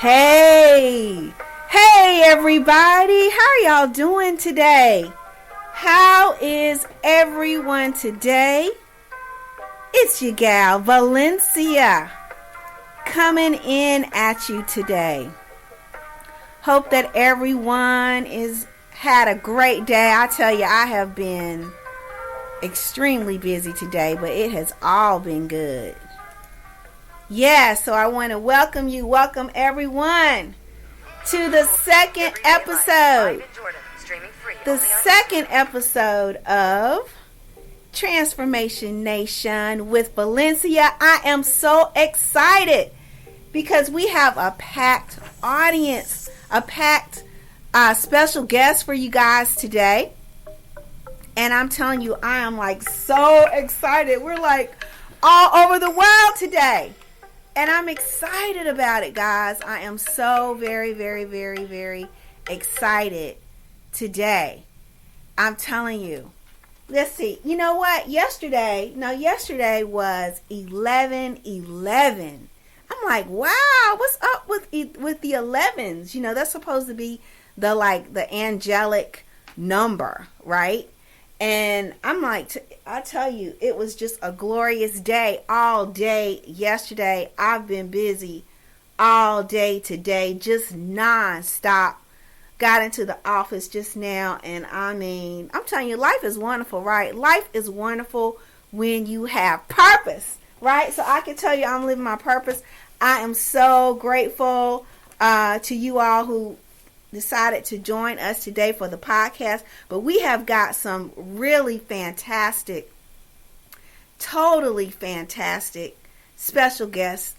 Hey everybody, how are y'all doing today? How is everyone today? It's your gal Valencia coming in at you today. Hope that everyone is had a great day. I tell you, I have been extremely busy today, but it has all been good. So I want to welcome everyone to the second episode. The second episode of Transformation Nation with Valencia. I am so excited because we have a packed audience, a packed special guest for you guys today. And I'm telling you, I am so excited. We're all over the world today. And I'm excited about it, guys. I am so very, very, very, very excited today. I'm telling you. Let's see. You know what? Yesterday was 11/11. I'm like, wow, what's up with the 11s? You know, that's supposed to be the angelic number, right? And I'm I tell you, it was just a glorious day all day yesterday. I've been busy all day today, just non-stop. Got into the office just now, and I'm telling you, life is wonderful, right? Life is wonderful when you have purpose, right? So I can tell you I'm living my purpose. I am so grateful to you all who decided to join us today for the podcast. But we have got some really fantastic, totally fantastic special guests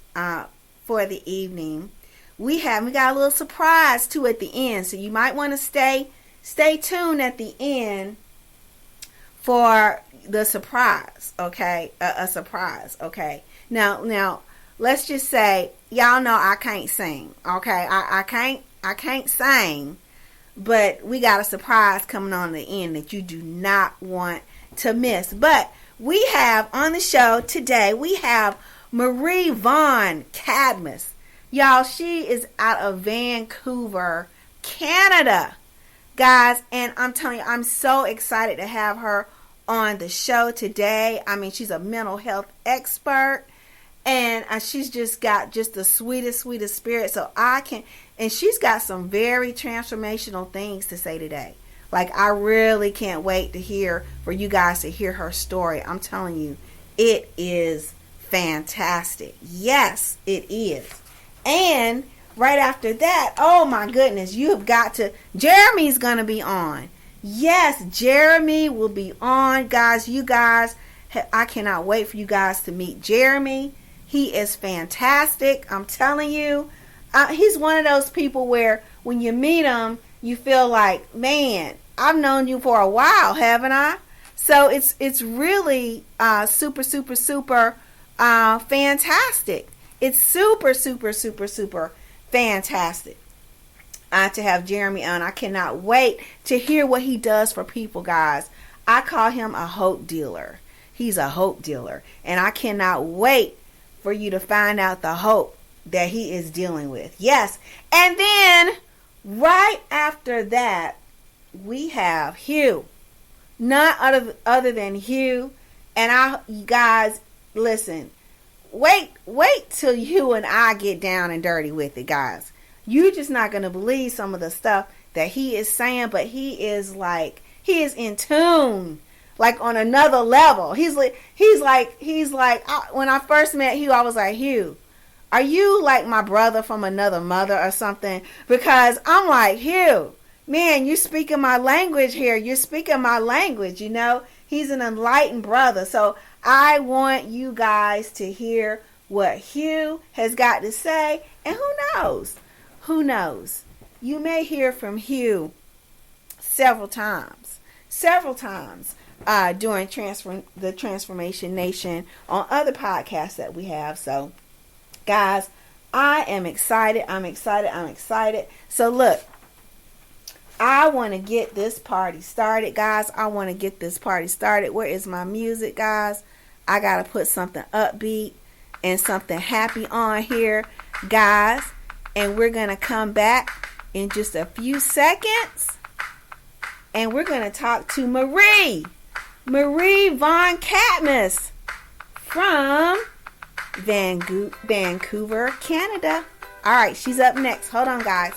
for the evening. We got a little surprise too at the end, so you might want to stay tuned at the end for the surprise. Okay, a surprise. Okay, now let's just say, y'all know I can't sing. Okay, I can't sing, but we got a surprise coming on the end that you do not want to miss. But we have on the show today, we have Marie Von Cadmus. Y'all, she is out of Vancouver, Canada, guys. And I'm telling you, I'm so excited to have her on the show today. She's a mental health expert. And she's just got the sweetest spirit. And she's got some very transformational things to say today. I really can't wait for you guys to hear her story. I'm telling you, it is fantastic. Yes, it is. And right after that, oh my goodness, Jeremy's going to be on. Yes, Jeremy will be on, guys. You guys, I cannot wait for you guys to meet Jeremy. He is fantastic. I'm telling you. He's one of those people where when you meet him, you feel like, man, I've known you for a while, haven't I? So it's really super fantastic. It's super fantastic to have Jeremy on. I cannot wait to hear what he does for people, guys. I call him a hope dealer. He's a hope dealer. And I cannot wait for you to find out the hope that he is dealing with. Yes. And then right after that, we have Hugh. None other than Hugh. And you guys, listen, wait till Hugh and I get down and dirty with it, guys. You're just not going to believe some of the stuff that he is saying, but he is in tune. On another level. He's like, when I first met Hugh, I was like, Hugh, are you like my brother from another mother or something? Because I'm like, Hugh, man, you're speaking my language here. You're speaking my language, you know. He's an enlightened brother. So I want you guys to hear what Hugh has got to say. And who knows? You may hear from Hugh several times. During the Transformation Nation on other podcasts that we have. So, guys, I am excited. I'm excited. So, look, I want to get this party started, guys. Where is my music, guys? I got to put something upbeat and something happy on here, guys. And we're going to come back in just a few seconds. And we're going to talk to Marie Von Catmus from Vancouver, Canada. All right, she's up next. Hold on, guys.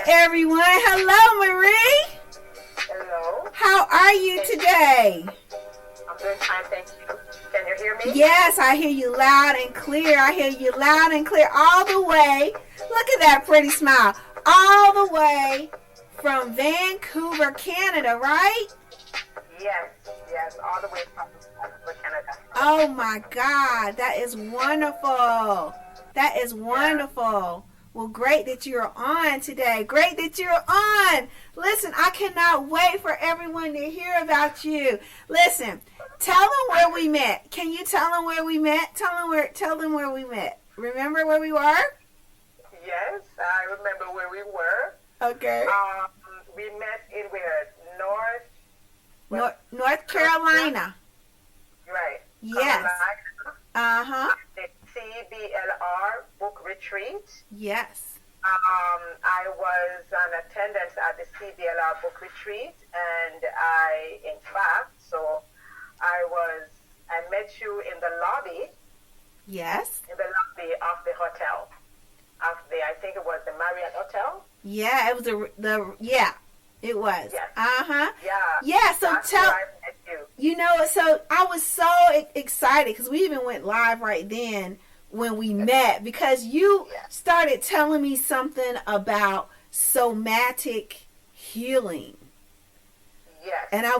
Everyone. Hello, Marie. Hello. How are you today? I'm doing fine, thank you. Can you hear me? Yes, I hear you loud and clear. I hear you loud and clear all the way. Look at that pretty smile. All the way from Vancouver, Canada, right? Yes, all the way from Vancouver, Canada. Oh my God, that is wonderful. That is wonderful. Well, great that you're on today. Great that you're on. Listen, I cannot wait for everyone to hear about you. Listen, tell them where we met. Can you tell them where we met? Tell them where we met. Remember where we were? Yes, I remember where we were. Okay. we met in where? North? North Carolina. Right. Yes. Carolina. Uh-huh. The CBLR book retreat. Yes. I was on attendance at the CBLR book retreat, and in fact, I met you in the lobby. Yes. In the lobby of the hotel, I think it was the Marriott Hotel. Yeah, it was it was. Yes. Uh-huh. Yeah. Yeah, so That's where I met you. So I was so excited because we even went live right then when we met, because you started telling me something about somatic healing. Yes. And I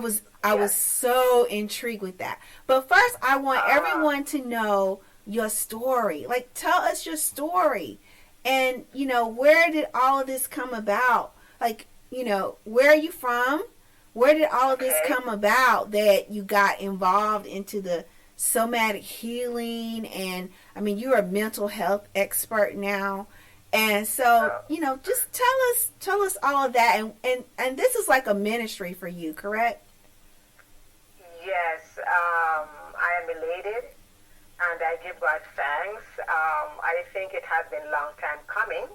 was so intrigued with that. But first, I want everyone to know your story. Like, tell us your story. And, where did all of this come about? Like, where are you from? Where did all of this come about that you got involved into the somatic healing? And, I mean, you're a mental health expert now. And so, just tell us all of that. And this is like a ministry for you, correct? Yes, I am elated, and I give God thanks. I think it has been a long time coming.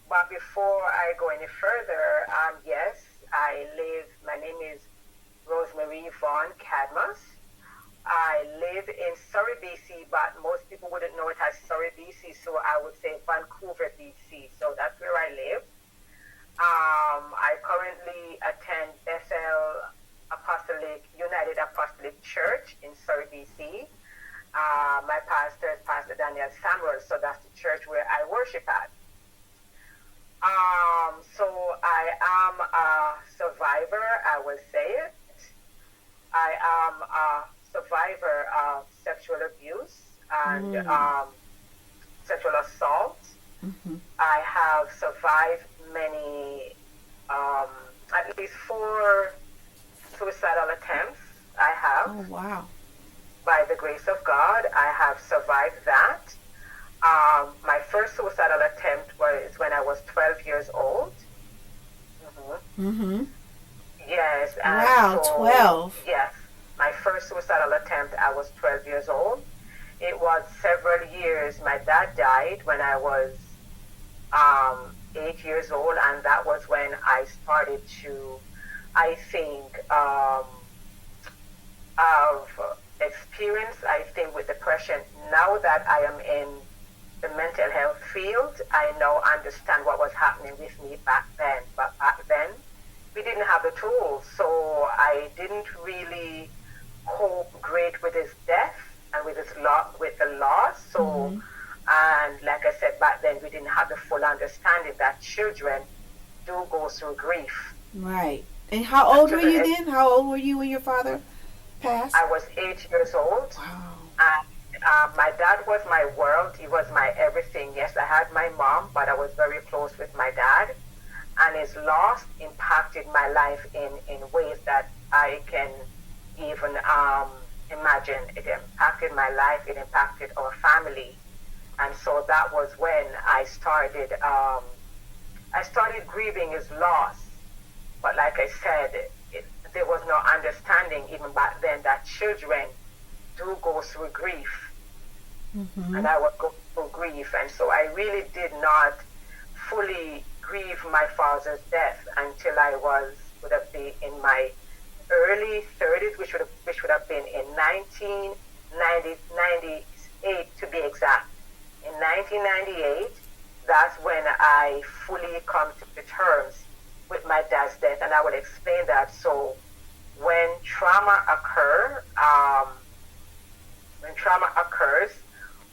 But before I go any further, yes, my name is Rosemary Vaughn Cadmus. I live in Surrey, BC, but most people wouldn't know it as Surrey, BC, so I would say Vancouver, BC. So that's where I live. I currently attend Bethel United Apostolic Church in Surrey, BC. My pastor is Pastor Daniel Samuel, so that's the church where I worship at. So I am a survivor, I will say it. I am a survivor of sexual abuse and sexual assault. Mm-hmm. I have survived many, at least 4 suicidal attempts. I have. Oh, wow. By the grace of God, I have survived that. My first suicidal attempt was when I was 12 years old. Mm-hmm. Yes. Wow, 12. Yes. My first suicidal attempt, I was 12 years old. It was several years. My dad died when I was 8 years old, and that was when I started to, I think, experience, with depression. Now that I am in the mental health field, I now understand what was happening with me back then. But back then, we didn't have the tools, so I didn't really cope great with his death and with the loss. So, and like I said, back then we didn't have the full understanding that children do go through grief. Right. And how old were you then? How old were you when your father passed? I was 8 years old. Wow. And my dad was my world. He was my everything. Yes, I had my mom, but I was very close with my dad. And his loss impacted my life in ways that I can even imagine. It impacted my life. It impacted our family. And so that was when I started grieving his loss. But like I said, there was no understanding even back then that children do go through grief. Mm-hmm. And I was going through grief. And so I really did not fully grieve my father's death until I would have been in my early 30s, which would have been in 1998 to be exact. In 1998, that's when I fully come to terms with my dad's death, and I will explain that. So when trauma occurs,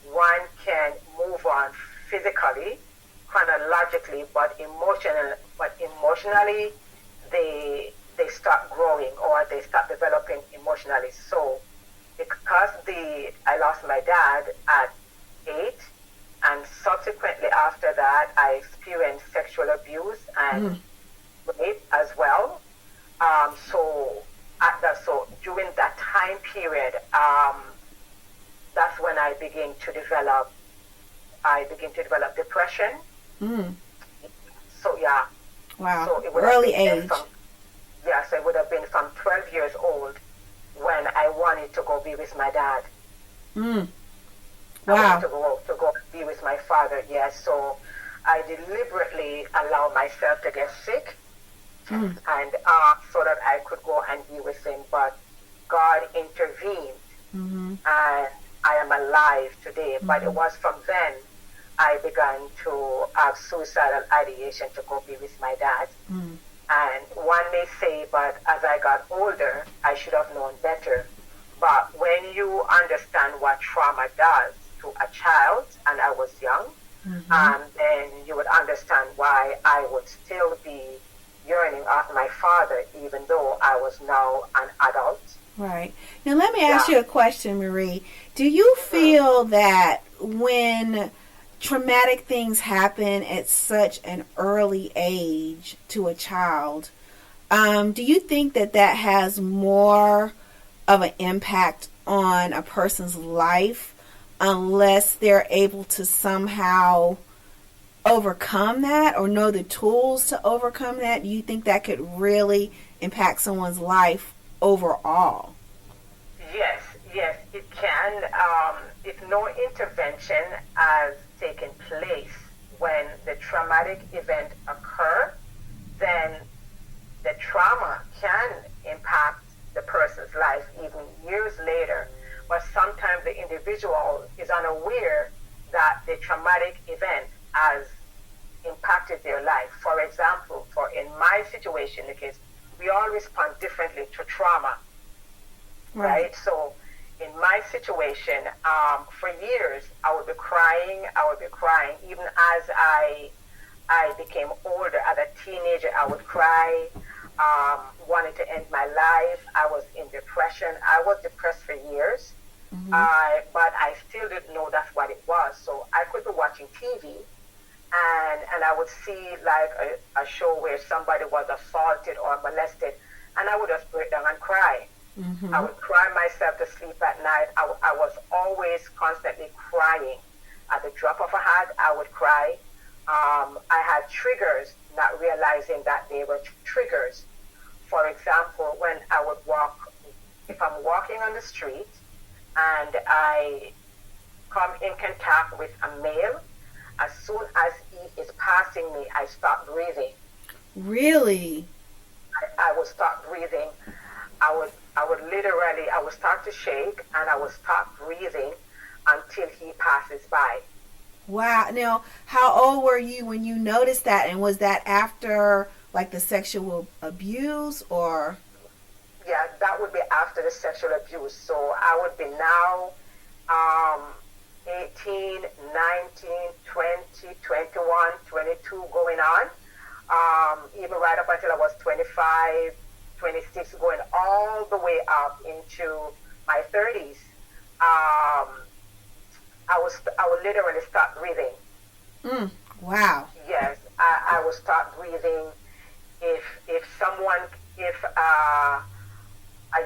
one can move on physically, chronologically, but emotionally, they start growing or they start developing emotionally. So because I lost my dad at 8, and subsequently after that, I experienced sexual abuse and rape as well. So during that time period, that's when I begin to develop depression. Mm. So yeah. Wow. So it would have Early been then age. from, yes, it would have been from 12 years old when I wanted to go be with my dad. Mm. I wanted Wow. to go be with my father. Yes, so I deliberately allowed myself to get sick, Mm. and so that I could go and be with him. But God intervened, Mm-hmm. and I am alive today. But it Mm-hmm. was from then I began to have suicidal ideation to go be with my dad. Mm. And one may say, but as I got older, I should have known better. But when you understand what trauma does to a child, and I was young, Mm-hmm. then you would understand why I would still be yearning after my father, even though I was now an adult. Right. Now let me ask Yeah. you a question, Marie. Do you hmm feel that when traumatic things happen at such an early age to a child, do you think that that has more of an impact on a person's life unless they're able to somehow overcome that or know the tools to overcome that? Do you think that could really impact someone's life overall? Yes, yes, it can. If no intervention has taken place when the traumatic event occur, then the trauma can impact the person's life even years later. But sometimes the individual is unaware that the traumatic event has impacted their life. For example, for in my situation, because we all respond differently to trauma, Right. right? So in my situation, for years I would be crying. I would be crying even as I became older. As a teenager, I would cry, wanted to end my life. I was in depression. I was depressed for years, Mm-hmm. but I still didn't know that's what it was. So I could be watching TV, and I would see like a show where somebody was assaulted or molested, and I would just break down and cry. I Mm-hmm. would cry myself to sleep at night. I was always constantly crying. At the drop of a hat, I would cry. I had triggers, not realizing that they were triggers. For example, when I would walk, if I'm walking on the street and I come in contact with a male, as soon as he is passing me, I stop breathing. Really? I would stop breathing. I would literally, I would start to shake and I would stop breathing until he passes by. Wow. Now, how old were you when you noticed that? And was that after like the sexual abuse or? Yeah, that would be after the sexual abuse. So I would be now um, 18, 19, 20, 21, 22 going on. Even right up until I was 25, 26, going all the way up into my 30s. Um, I would literally stop breathing. Mm. Wow. Yes, I would stop breathing. If someone, if a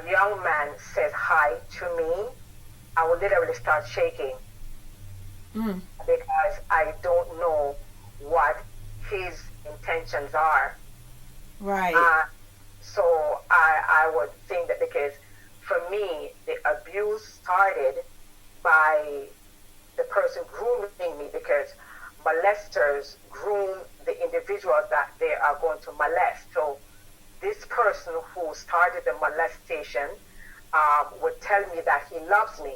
young man says hi to me, I will literally start shaking Mm. because I don't know what his intentions are. Right. Uh, so I would think that because for me, the abuse started by the person grooming me because molesters groom the individuals that they are going to molest. So this person who started the molestation would tell me that he loves me.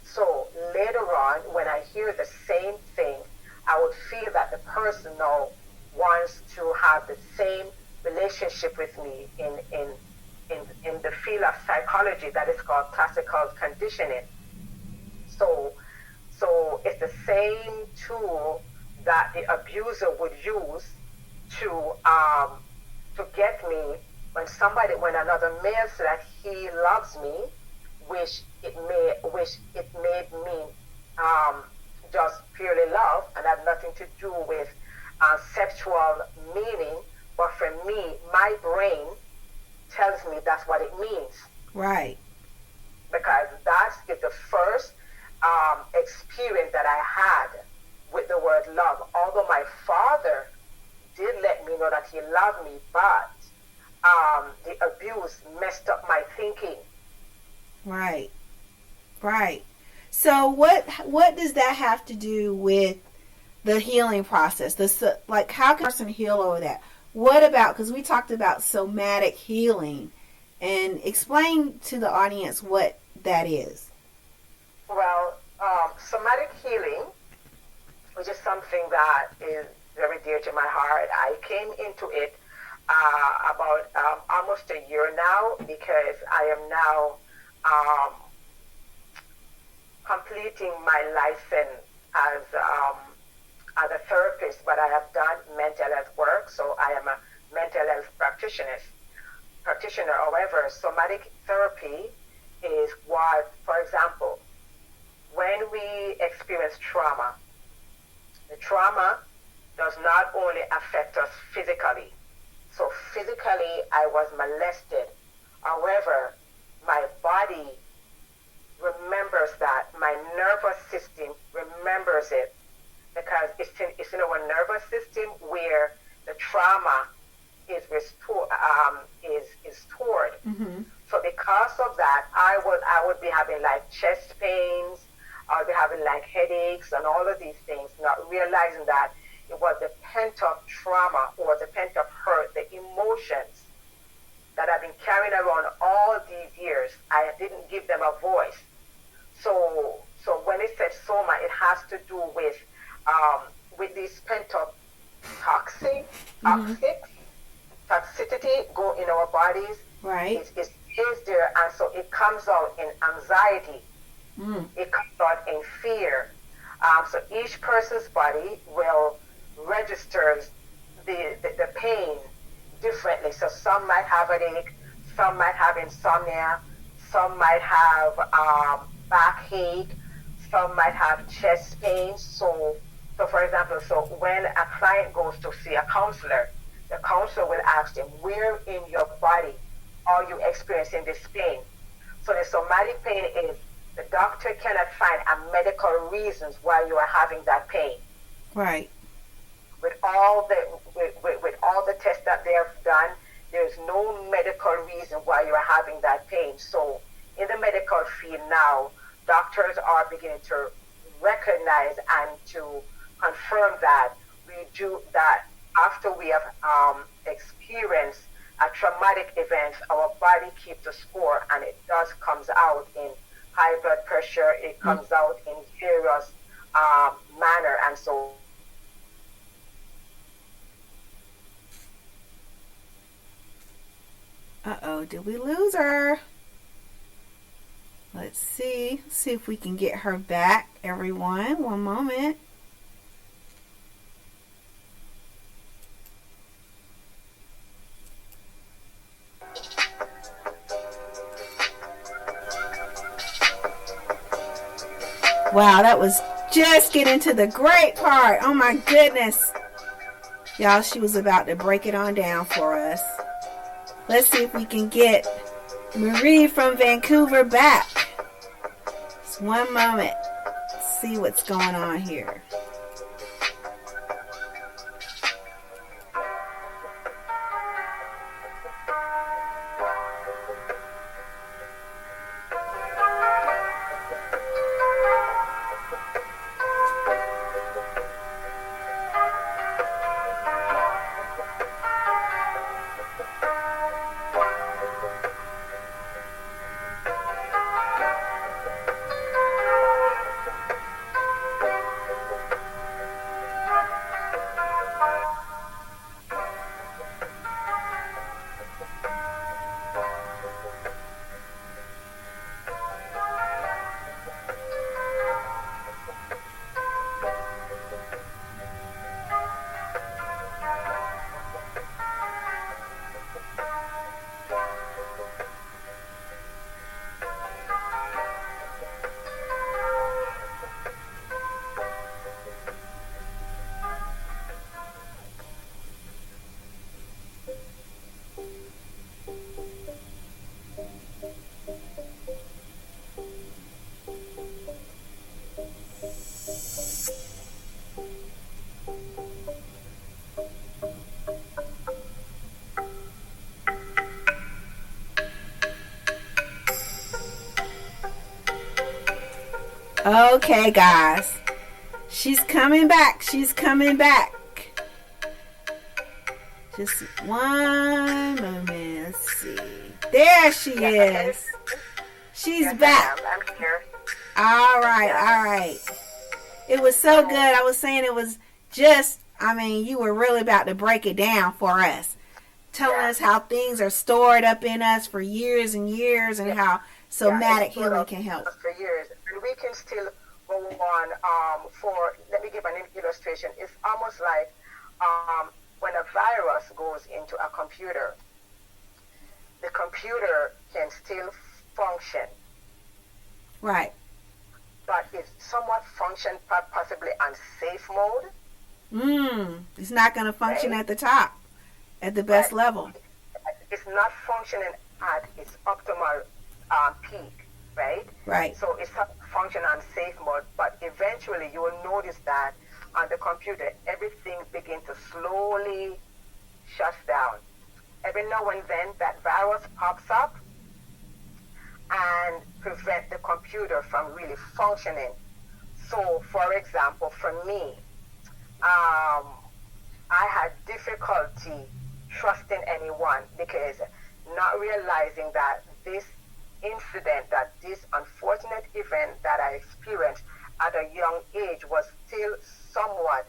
So later on, when I hear the same thing, I would feel that the person now wants to have the same relationship with me in the field of psychology that is called classical conditioning. So so it's the same tool that the abuser would use to to get me when another male said that he loves me, which it made me um, just purely love and had nothing to do with sexual meaning. But for me, my brain tells me that's what it means Right. because that is the first experience that I had with the word love. Although my father did let me know that he loved me, but the abuse messed up my thinking. Right. Right. So what does that have to do with the healing process? Like, how can a person heal over that? What about, because we talked about somatic healing, and explain to the audience what that is. Well, somatic healing, which is something that is very dear to my heart. I came into it about almost a year now, because I am now completing my license as a therapist, but I have done mental health work, so I am a mental health practitioner. However, somatic therapy is what, for example, when we experience trauma, the trauma does not only affect us physically. So physically, I was molested. However, my body remembers that. My nervous system remembers it, because it's in our nervous system where the trauma is restored, is stored. Mm-hmm. So because of that, I would be having like chest pains, I would be having like headaches and all of these things, not realizing that it was the pent-up trauma or the pent-up hurt, the emotions that I've been carrying around all these years. I didn't give them a voice. So when it said soma, it has to do with these pent-up toxicity go in our bodies. Right. It is there, and so it comes out in anxiety. It comes out in fear. So each person's body will register the pain differently. So some might have a headache, some might have insomnia, some might have backache, some might have chest pain. So for example, so when a client goes to see a counselor, the counselor will ask them, where in your body are you experiencing this pain? So the somatic pain is, the doctor cannot find a medical reasons why you are having that pain. Right. With all the tests that they have done, there's no medical reason why you are having that pain. So in the medical field now, doctors are beginning to recognize and to confirm that we do that after we have experienced a traumatic event, our body keeps a score, and it does comes out in high blood pressure. It comes out in various manner, and so. Uh-oh, did we lose her? Let's see. See if we can get her back, everyone. One moment. Wow, that was just getting to the great part. Oh my goodness. Y'all, she was about to break it on down for us. Let's see if we can get Marie from Vancouver back. Just one moment. Let's see what's going on here. Okay, guys. She's coming back. She's coming back. Just one moment. Let's see. There she is. She's Yes, back. I'm here. All right, Yeah. all right. It was so good. I was saying it was just, I mean, you were really about to break it down for us. Telling us how things are stored up in us for years and years and how somatic healing can help. For years. And we can still go on let me give an illustration. It's almost like when a virus goes into a computer, the computer can still function. Right. But it's somewhat function possibly on safe mode. It's not going to function at the top, at the best level. It's not functioning at its optimal peak, right? Right. So it's not functioning on safe mode, but eventually you will notice that on the computer, everything begins to slowly shut down. Every now and then that virus pops up and prevent the computer from really functioning. So, for example, for me, I had difficulty trusting anyone because not realizing that this incident, that this unfortunate event that I experienced at a young age was still somewhat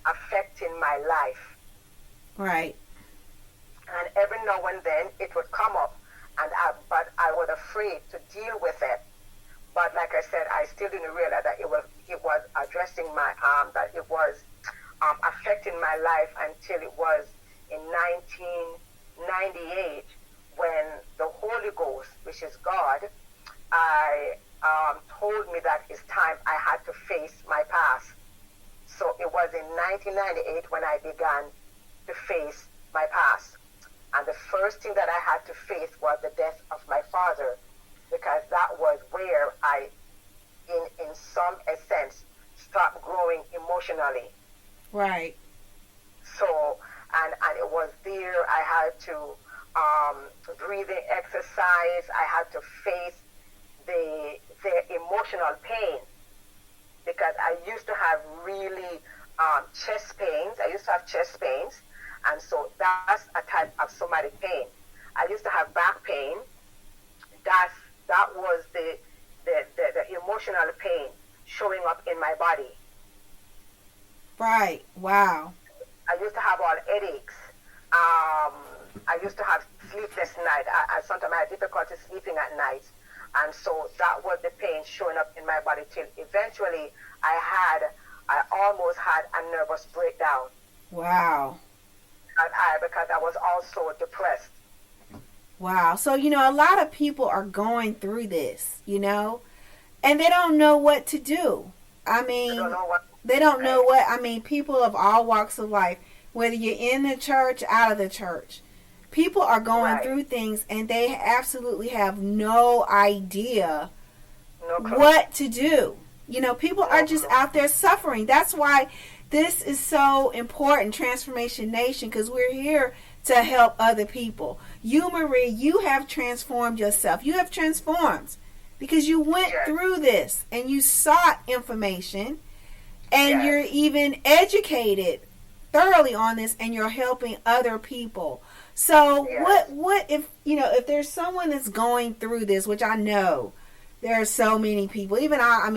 affecting my life. Right. And every now and then it would come up, but I was afraid to deal with it. But like I said, I still didn't realize that it was addressing that it was affecting my life until it was in 1998 when the Holy Ghost, which is God, told me that it's time I had to face my past. So it was in 1998 when I began to face my past. And the first thing that I had to face was the death of my father, because that was where I, in some sense, stopped growing emotionally. Right. So, and it was there I had to breathing exercise. I had to face the emotional pain, because I used to have really chest pains. I used to have chest pains. And so that's a type of somatic pain. I used to have back pain. That was the emotional pain showing up in my body. Right. Wow. I used to have all headaches. I used to have sleepless night. I sometimes had difficulty sleeping at night. And so that was the pain showing up in my body till eventually I almost had a nervous breakdown. Wow. Because I was also depressed. Wow. So, a lot of people are going through this, and they don't know what to do. I mean, they don't know what, people of all walks of life, whether you're in the church, out of the church, people are going through things and they absolutely have no idea what to do. People are just out there suffering. That's why this is so important, Transformation Nation, because we're here to help other people. You, Marie, you have transformed yourself. You have transformed because you went through this and you sought information and you're even educated thoroughly on this and you're helping other people. So what if there's someone that's going through this, which I know there are so many people, even I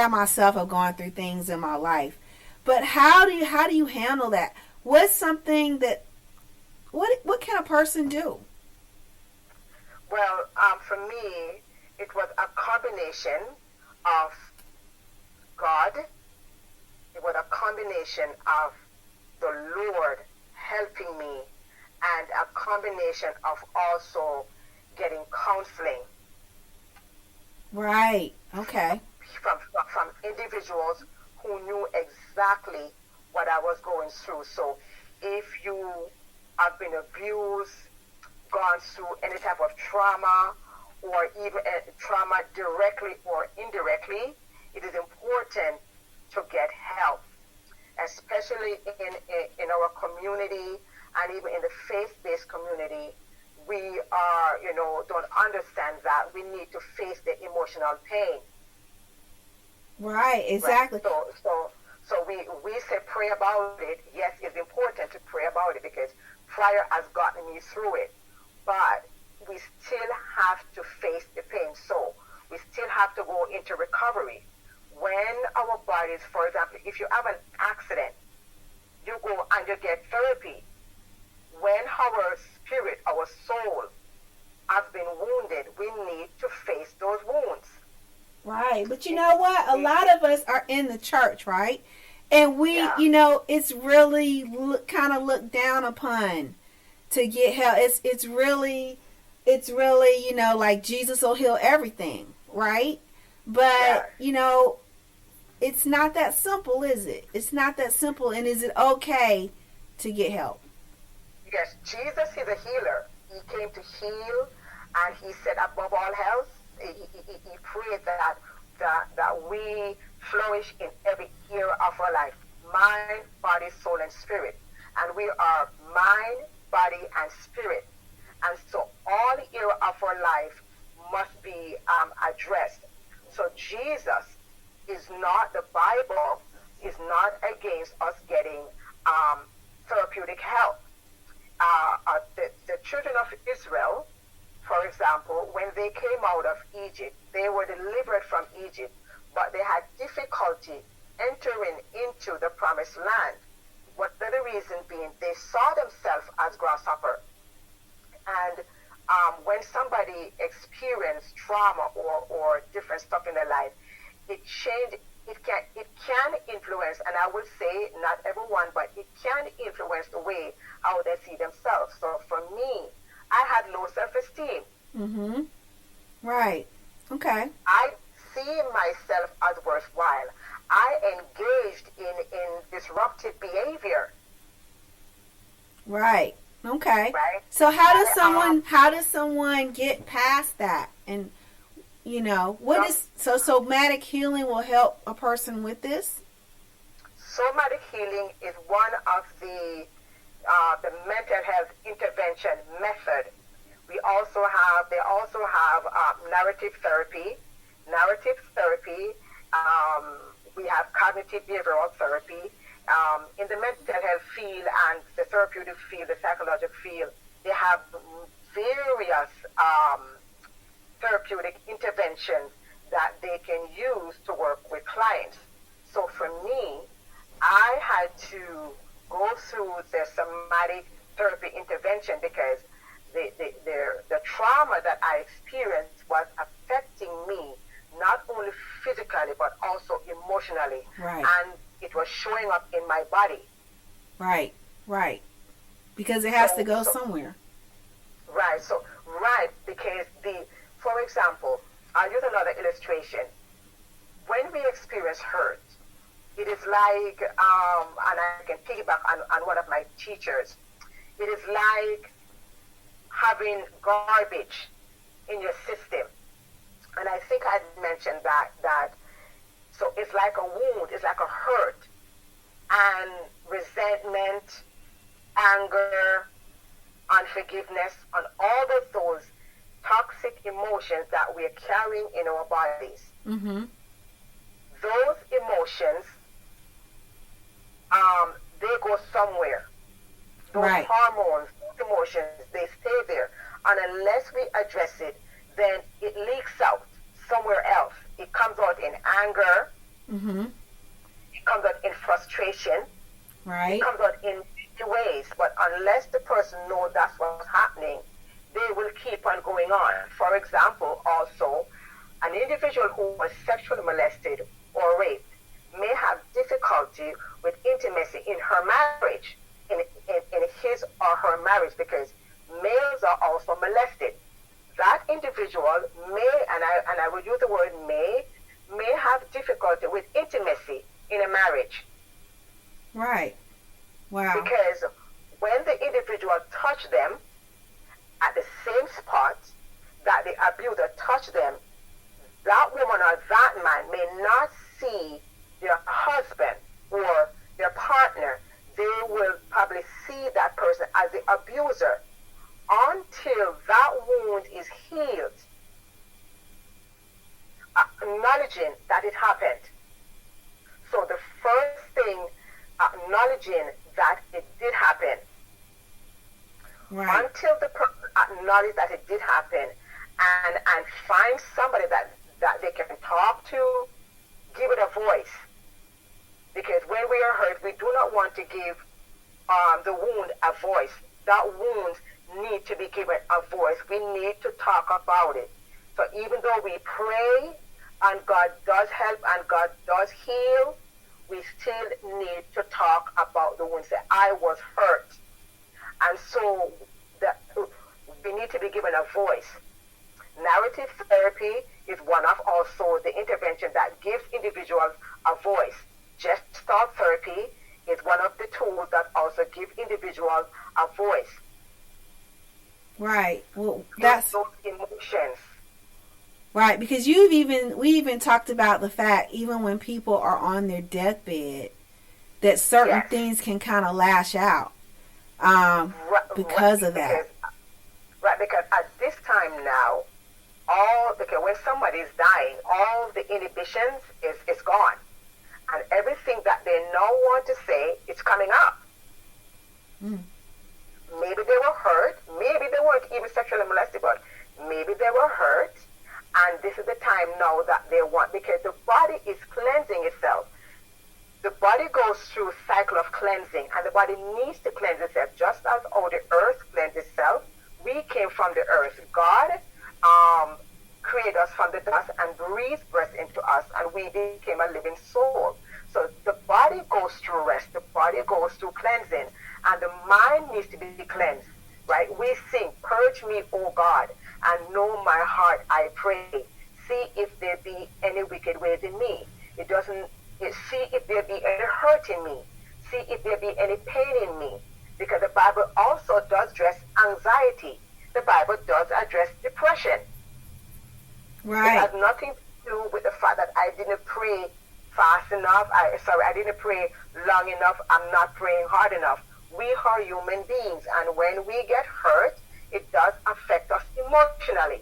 myself have gone through things in my life. But how do you handle that? What's something that what can a person do? Well, for me, it was a combination of God. It was a combination of the Lord helping me, and a combination of also getting counseling. Right. Okay. From individuals who knew exactly what I was going through. So if you have been abused, gone through any type of trauma, or even trauma directly or indirectly, it is important to get help, especially in our community and even in the faith-based community. We don't understand that we need to face the emotional pain. Right, Right. exactly. So we say pray about it. Yes, it's important to pray about it because prayer has gotten me through it. But we still have to face the pain. So we still have to go into recovery. When our bodies, for example, if you have an accident, you go and you get therapy. When our spirit, our soul has been wounded, we need to face those wounds. Right. But you know what? A lot of us are in the church, right? And we, Yeah. it's really kind of looked down upon to get help. It's really, like Jesus will heal everything, right? Yeah. But, it's not that simple, is it? It's not that simple. And is it okay to get help? Yes, Jesus is a healer. He came to heal, and he said, above all else, he prayed that we flourish in every area of our life, mind, body, soul, and spirit. And we are mind, body, and spirit. And so all area of our life must be addressed. So Jesus is not, the Bible is not against us getting therapeutic help. The children of Israel, for example, when they came out of Egypt, they were delivered from Egypt, but they had difficulty entering into the promised land. What the reason being, they saw themselves as grasshopper. And when somebody experienced trauma or different stuff in their life, it changed. It can influence, and I would say not everyone, but it can influence the way how they see themselves. So for me, I had low self-esteem. Mm-hmm. Right. Okay. I see myself as worthwhile. I engaged in disruptive behavior. Right. Okay. Right. So I, how does someone get past that? And what is so somatic healing will help a person with this? somatic healing is one of the mental health intervention method. They also have narrative therapy. Narrative therapy. We have cognitive behavioral therapy. In the mental health field and the therapeutic field, the psychological field, they have various therapeutic interventions that they can use to work with clients. So for me, I had to go through the somatic therapy intervention because the trauma that I experienced was affecting me not only physically but also emotionally. Right. And it was showing up in my body. Right. Right. Because it has to go somewhere. Right, because for example, I'll use another illustration. When we experience hurt, it is like, and I can piggyback on one of my teachers, it is like having garbage in your system. And I think I mentioned that so it's like a wound, it's like a hurt, and resentment, anger, unforgiveness, and all of those toxic emotions that we're carrying in our bodies. Mm-hmm. Those emotions, they go somewhere. Those Right. hormones, those emotions, they stay there. And unless we address it, then it leaks out somewhere else. It comes out in anger. Mm-hmm. It comes out in frustration. Right. It comes out in many ways. But unless the person knows that's what's happening, they will keep on going on. For example, also, an individual who was sexually molested or raped may have difficulty with intimacy in her marriage, in his or her marriage, because males are also molested. That individual may, and I would use the word may have difficulty with intimacy in a marriage. Right. Wow. Because when the individual touched them at the same spot that the abuser touched them, that woman or that man may not see their husband or their partner. They will probably see that person as the abuser until that wound is healed, acknowledging that it happened. So the first thing, acknowledging that it did happen. Right. Until the person acknowledges that it did happen, and find somebody that they can talk to, give it a voice. Because when we are hurt, we do not want to give the wound a voice. That wound needs to be given a voice. We need to talk about it. So even though we pray and God does help and God does heal, we still need to talk about the wound. Say, I was hurt. And so we need to be given a voice. Narrative therapy is one of also the intervention that gives individuals a voice. Gestalt therapy is one of the tools that also give individuals a voice. Right. Well, that's those emotions. right, because we even talked about the fact, even when people are on their deathbed, that certain Yes. things can kind of lash out because of that. Right, because at this time now, when somebody is dying, all the inhibitions is gone. And everything that they now want to say is coming up. Mm. Maybe they were hurt. Maybe they weren't even sexually molested, but maybe they were hurt. And this is the time now that they want, because the body is cleansing itself. The body goes through a cycle of cleansing, and the body needs to cleanse itself. Just as how the earth cleanses itself, we came from the earth. God created us from the dust and breathed breath into us, and we became a living soul. So the body goes through rest, the body goes through cleansing, and the mind needs to be cleansed, right? We sing, purge me, O God, and know my heart, I pray. See if there be any wicked ways in me. See if there be any hurt in me. See if there be any pain in me. Because the Bible also does address anxiety. The Bible does address depression. Right. It has nothing to do with the fact that I didn't pray fast enough. I didn't pray long enough. I'm not praying hard enough. We are human beings, and when we get hurt, it does affect us emotionally.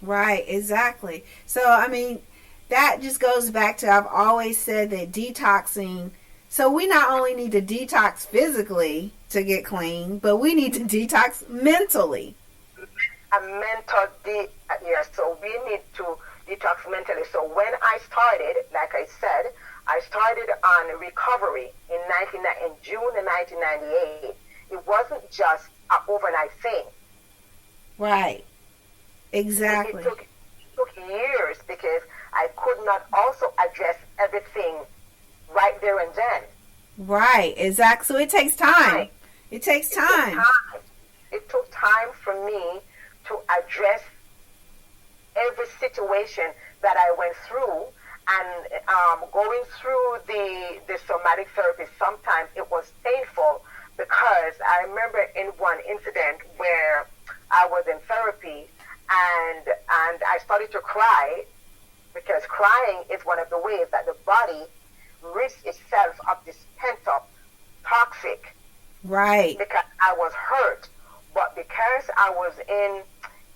Right, exactly. So, I mean, that just goes back to, I've always said that detoxing, so we not only need to detox physically to get clean, but we need to detox mentally. A mental yes, so we need to detox mentally. So when I started, like I said, I started on recovery in June of 1998. It wasn't just an overnight thing. Right. Exactly. It took years, because I could not also address everything right there and then. Right, exactly. So it takes time. It takes time. It took time for me to address every situation that I went through, and going through the somatic therapy, sometimes it was painful, because I remember in one incident where I was in therapy, and I started to cry, because crying is one of the ways that the body rids itself of this pent-up toxic. Right. Because I was hurt, but because I was in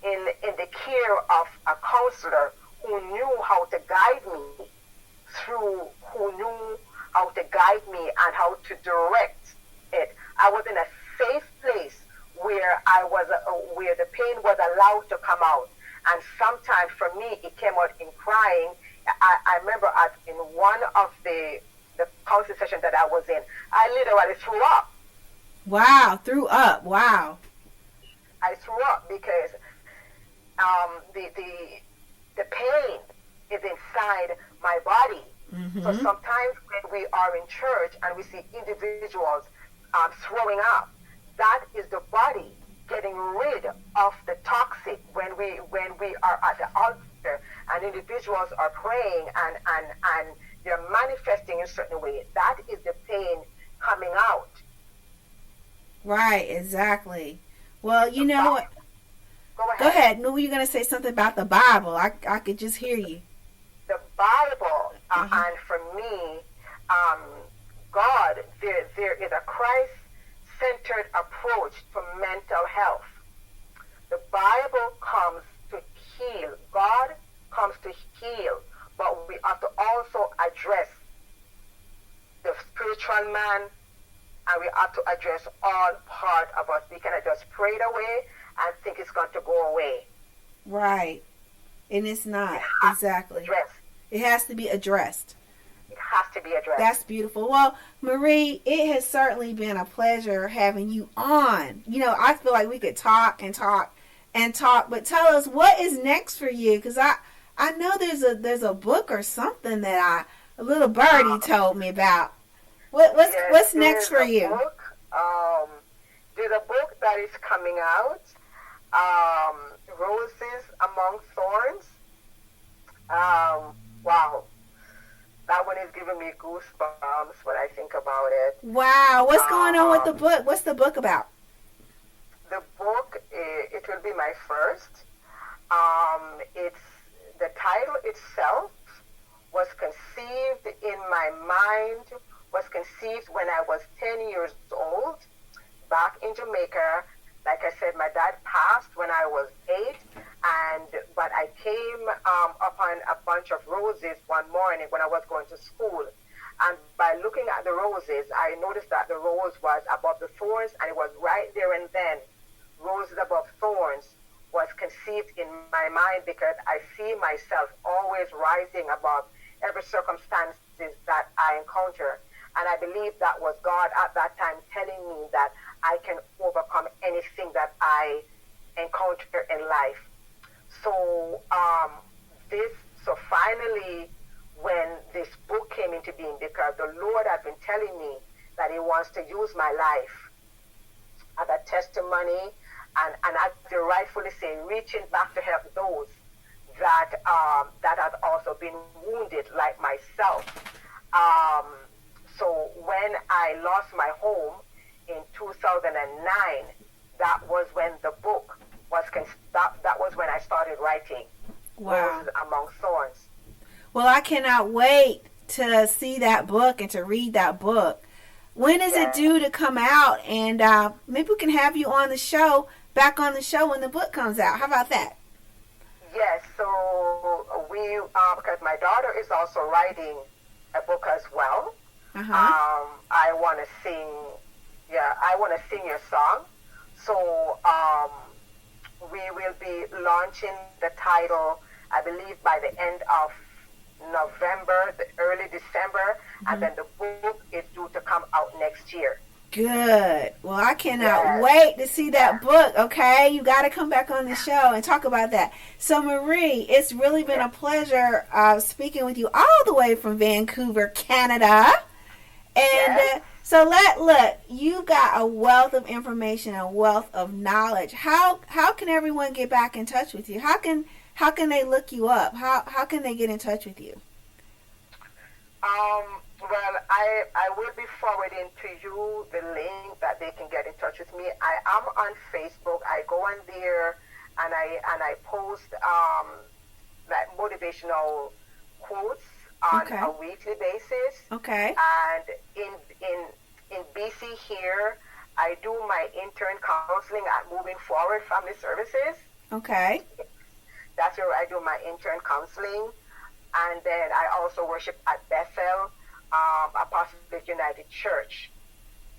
the care of a counselor who knew how to guide me and how to direct it, I was in a safe place where where the pain was allowed to come out. And sometimes for me, it came out in crying. I remember in one of the counseling sessions that I was in, I literally threw up. Wow, threw up. Wow. I threw up because the pain is inside my body. Mm-hmm. So sometimes when we are in church and we see individuals throwing up, that is the body getting rid of the toxic. When we are at the altar and individuals are praying and they're manifesting in a certain way, that is the pain coming out. Right, exactly. Well, you know what? Go ahead. No, you're going to say something about the Bible. I could just hear you. The Bible, and for me, God, there is a Christ-centered approach to mental health. The Bible comes to heal. God comes to heal, but we have to also address the spiritual man, and we have to address all part of us. We cannot just pray it away and think it's going to go away. Right. And it's not. Exactly. It has to be addressed. It has to be addressed. That's beautiful. Well, Marie, it has certainly been a pleasure having you on. You know, I feel like we could talk and talk and talk, but tell us what is next for you, because I know there's a book or something that a little birdie told me about. What's next for you? There's a book that is coming out, Roses Among Thorns. Wow. That one is giving me goosebumps when I think about it. Wow. What's going on with the book? What's the book about? The book, it will be my first. It's the title itself was conceived in my mind, was conceived when I was 10 years old, back in Jamaica. Like I said, my dad passed when I was 8, but I came upon a bunch of roses one morning when I was going to school. And by looking at the roses, I noticed that the rose was above the thorns, and it was right there and then. Roses above thorns was conceived in my mind because I see myself always rising above every circumstances that I encounter. And I believe that was God at that time telling me that I can overcome anything that I encounter in life. So finally, when this book came into being, because the Lord had been telling me that He wants to use my life as a testimony, and as you rightfully say, reaching back to help those that have also been wounded like myself. So when I lost my home in 2009, that was when the book was that was when I started writing. Wow. Roses Among Thorns. Well, I cannot wait to see that book and to read that book. When is it due to come out? And maybe we can have you on the show, back on the show when the book comes out. How about that? Yes, so we, because my daughter is also writing a book as well. I want to sing your song. So we will be launching the title, I believe, by the end of November, the early December, and then the book is due to come out next year. Good. Well, I cannot wait to see that book, okay? You got to come back on the show and talk about that. So, Marie, it's really been a pleasure speaking with you all the way from Vancouver, Canada. And so, look, you got a wealth of information, a wealth of knowledge. How can everyone get back in touch with you? How can they look you up? How can they get in touch with you? Well, I will be forwarding to you the link that they can get in touch with me. I am on Facebook. I go on there and I post like motivational quotes on a weekly basis. Okay. And in BC here, I do my intern counseling at Moving Forward Family Services. Okay. That's where I do my intern counseling. And then I also worship at Bethel Apostolic United Church.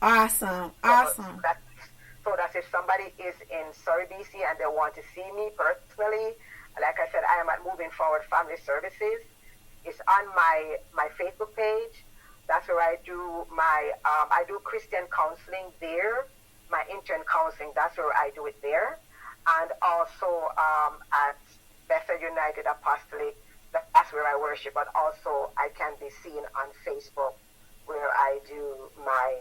Awesome. So that's if somebody is in Surrey, BC, and they want to see me personally, like I said, I am at Moving Forward Family Services. It's on my Facebook page. That's where I do I do Christian counseling there. My intern counseling, that's where I do it there. And also at Bethel United Apostolic, that's where I worship, but also I can be seen on Facebook where I do my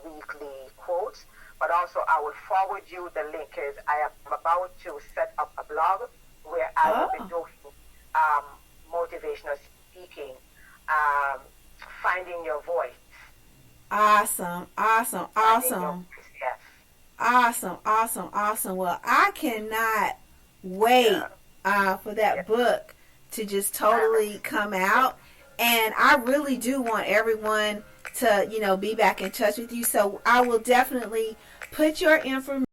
weekly quotes. But also I will forward you the link, because I am about to set up a blog where I will be doing motivational speaking, finding your voice. Awesome. Yes. Awesome. Well, I cannot wait for that book to just totally come out. And I really do want everyone to, be back in touch with you. So I will definitely put your information